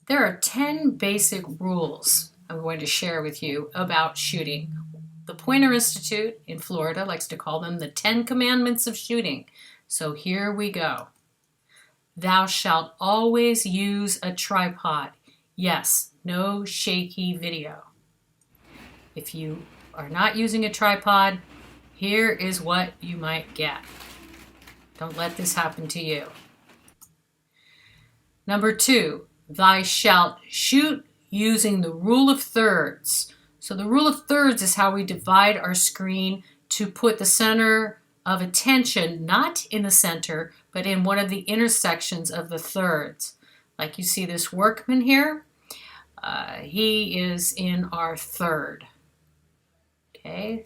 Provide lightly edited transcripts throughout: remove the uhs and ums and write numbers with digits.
There are 10 basic rules I'm going to share with you about shooting. The Pointer Institute in Florida likes to call them the 10 Commandments of shooting. So here we go. Thou shalt always use a tripod. Yes, no shaky video. If you are not using a tripod, here is what you might get. Don't let this happen to you. Number 2, thou shalt shoot using the rule of thirds. So the rule of thirds is how we divide our screen to put the center of attention not in the center, but in one of the intersections of the thirds. Like you see this workman here, he is in our third. Okay.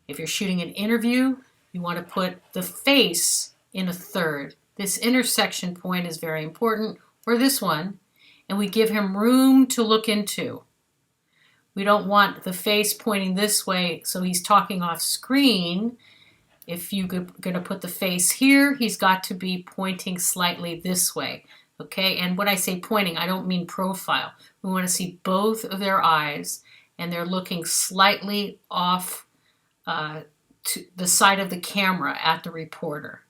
If you're shooting an interview, you want to put the face in a third. This intersection point is very important, or this one, and we give him room to look into. We don't want the face pointing this way so he's talking off screen. If you're going to put the face here, he's got to be pointing slightly this way. Okay, and when I say pointing, I don't mean profile. We want to see both of their eyes, and they're looking slightly off to the side of the camera at the reporter.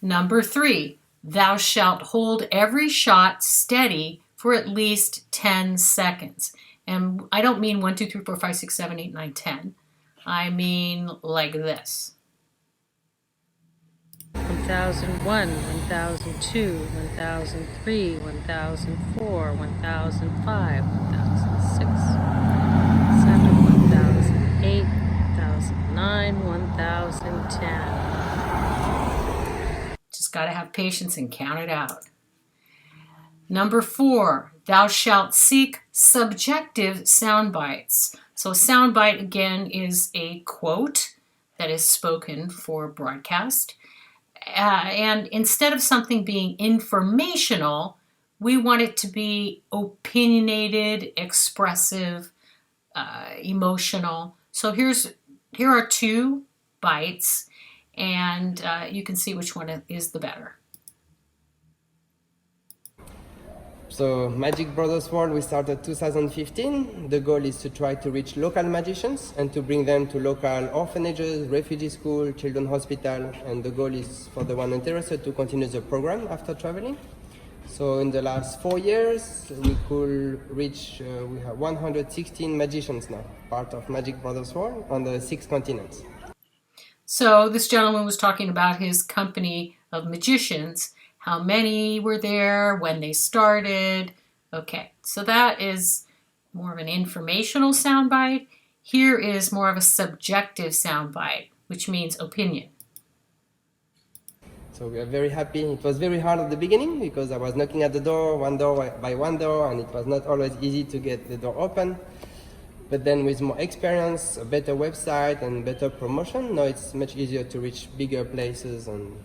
Number 3, thou shalt hold every shot steady for at least 10 seconds. And I don't mean 1, 2, 3, 4, 5, 6, 7, 8, 9, 10. I mean like this. 1001, 1002, 1003, 1004, 1005, 1006, 1007, 1008, 1009, 1010. Just got to have patience and count it out. Number 4, thou shalt seek subjective sound bites. So a sound bite, again, is a quote that is spoken for broadcast. And instead of something being informational, we want it to be opinionated, expressive, emotional. So here are 2 bites, and you can see which one is the better. So Magic Brothers World, we started 2015. The goal is to try to reach local magicians and to bring them to local orphanages, refugee schools, children's hospital, and the goal is for the one interested to continue the program after traveling. So in the last 4 years, we could reach, we have 116 magicians now, part of Magic Brothers World on the 6 continents. So this gentleman was talking about his company of magicians, how many were there, when they started. Okay, so that is more of an informational soundbite. Here is more of a subjective soundbite, which means opinion. So we are very happy. It was very hard at the beginning because I was knocking at the door, one door by one door, and it was not always easy to get the door open. But then with more experience, a better website, and better promotion, now it's much easier to reach bigger places and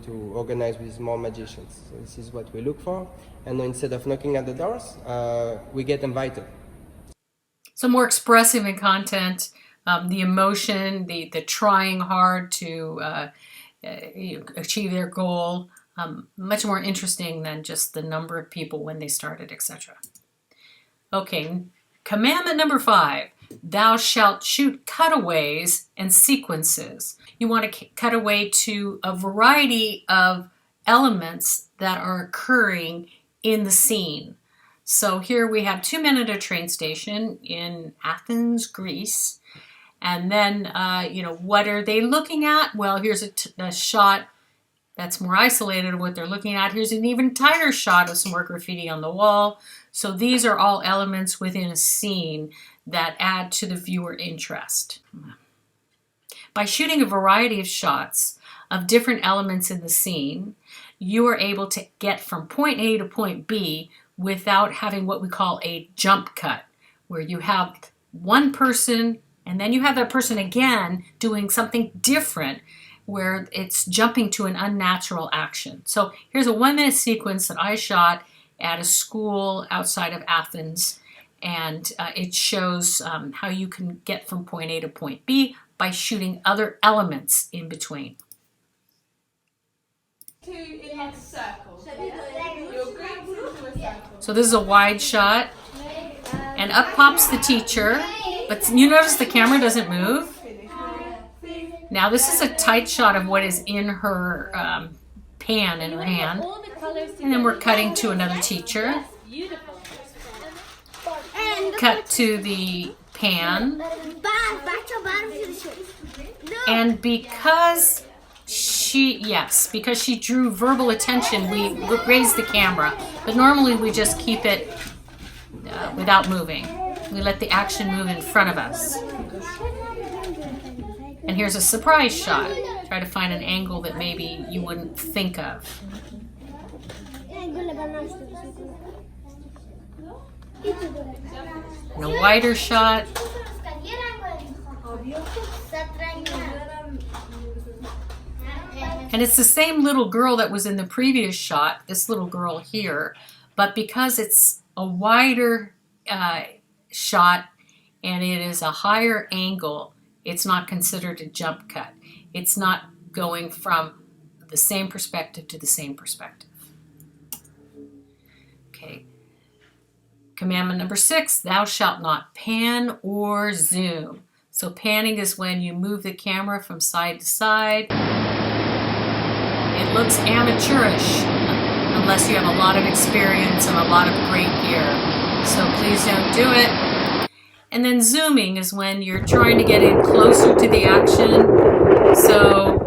to organize with more magicians. So this is what we look for. And instead of knocking at the doors, we get invited. So more expressive in content, the emotion, the trying hard to achieve their goal, much more interesting than just the number of people when they started, etc. Okay, commandment number 5. Thou shalt shoot cutaways and sequences. You want to cut away to a variety of elements that are occurring in the scene. So here we have 2 men at a train station in Athens, Greece. And then, what are they looking at? Well, here's a shot that's more isolated of what they're looking at. Here's an even tighter shot of some more graffiti on the wall. So these are all elements within a scene that add to the viewer interest. By shooting a variety of shots of different elements in the scene, you are able to get from point A to point B without having what we call a jump cut, where you have one person and then you have that person again doing something different where it's jumping to an unnatural action. So here's a 1-minute sequence that I shot at a school outside of Athens, and it shows how you can get from point A to point B by shooting other elements in between. 2 in like a circle. You're going into a circle. So this is a wide shot, and up pops the teacher, but you notice the camera doesn't move. Now this is a tight shot of what is in her pan in her hand, and then we're cutting to another teacher. Cut to the pan, and because she drew verbal attention, we raised the camera, but normally we just keep it without moving. We let the action move in front of us. And here's a surprise shot. Try to find an angle that maybe you wouldn't think of. And a wider shot. And it's the same little girl that was in the previous shot, this little girl here, but because it's a wider shot and it is a higher angle, it's not considered a jump cut. It's not going from the same perspective to the same perspective. Okay. Commandment number 6, thou shalt not pan or zoom. So panning is when you move the camera from side to side. It looks amateurish unless you have a lot of experience and a lot of great gear. So please don't do it. And then zooming is when you're trying to get in closer to the action. So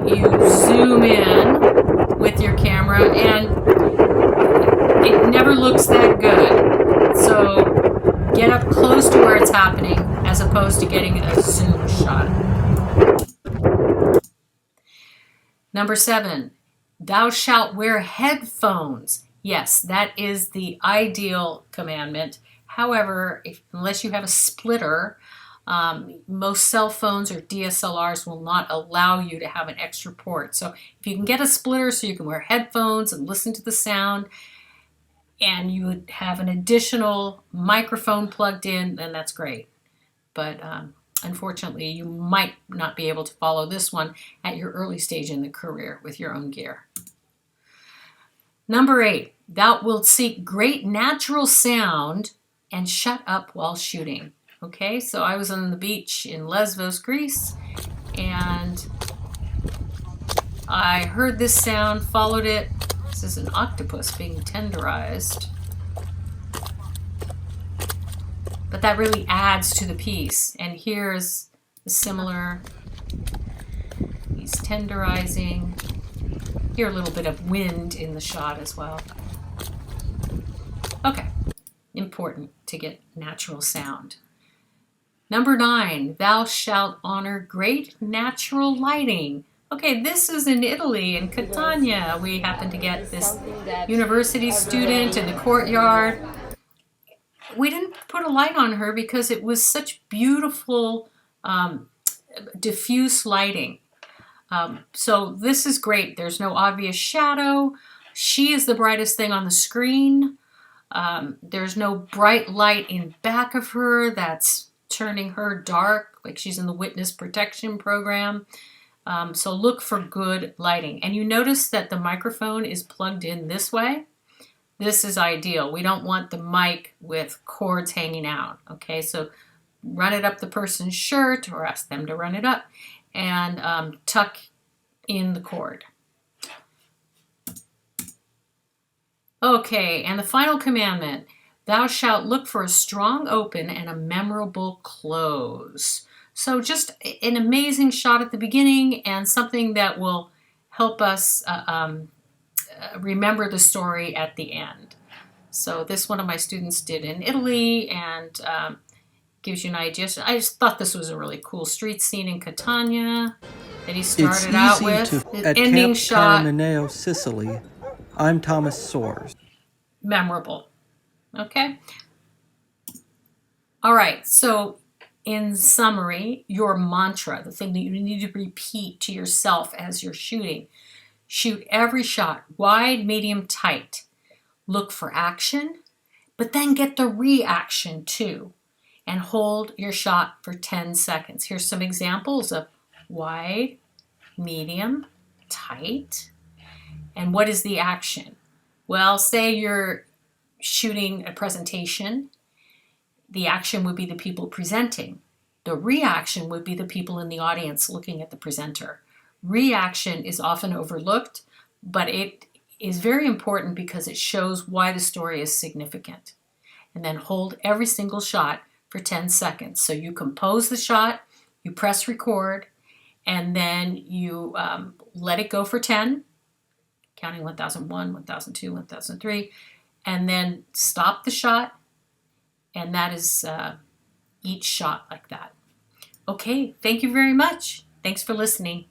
you zoom in with your camera and it never looks that good. So get up close to where it's happening as opposed to getting a zoom shot. Number 7, thou shalt wear headphones. Yes, that is the ideal commandment. However, unless you have a splitter, most cell phones or DSLRs will not allow you to have an extra port. So if you can get a splitter so you can wear headphones and listen to the sound, and you would have an additional microphone plugged in, then that's great. But unfortunately, you might not be able to follow this one at your early stage in the career with your own gear. Number 8, thou wilt seek great natural sound and shut up while shooting. Okay, so I was on the beach in Lesvos, Greece, and I heard this sound, followed it. This is an octopus being tenderized. But that really adds to the piece. And here's a similar, he's tenderizing. Hear a little bit of wind in the shot as well. Okay, important to get natural sound. Number 9, thou shalt honor great natural lighting. Okay, this is in Italy, in Catania. We happened to get this university student in the courtyard. We didn't put a light on her because it was such beautiful diffuse lighting. So this is great. There's no obvious shadow. She is the brightest thing on the screen. There's no bright light in back of her that's turning her dark, like she's in the witness protection program. So look for good lighting. And you notice that the microphone is plugged in this way. This is ideal. We don't want the mic with cords hanging out. Okay, so run it up the person's shirt or ask them to run it up and tuck in the cord. Okay, and the final commandment, thou shalt look for a strong open and a memorable close. So just an amazing shot at the beginning and something that will help us remember the story at the end. So this one of my students did in Italy and gives you an idea. So I just thought this was a really cool street scene in Catania that he started out with. The ending Camp shot. Caramineo, Sicily. I'm Thomas Soares. Memorable. Okay. All right. So in summary, your mantra, the thing that you need to repeat to yourself as you're shooting. Shoot every shot, wide, medium, tight. Look for action, but then get the reaction too. And hold your shot for 10 seconds. Here's some examples of wide, medium, tight. And what is the action? Well, say you're shooting a presentation, the action would be the people presenting. The reaction would be the people in the audience looking at the presenter. Reaction is often overlooked, but it is very important because it shows why the story is significant. And then hold every single shot for 10 seconds. So you compose the shot, you press record, and then you let it go for 10, counting 1001, 1002, 1003, and then stop the shot, and that is each shot like that. Okay, thank you very much. Thanks for listening.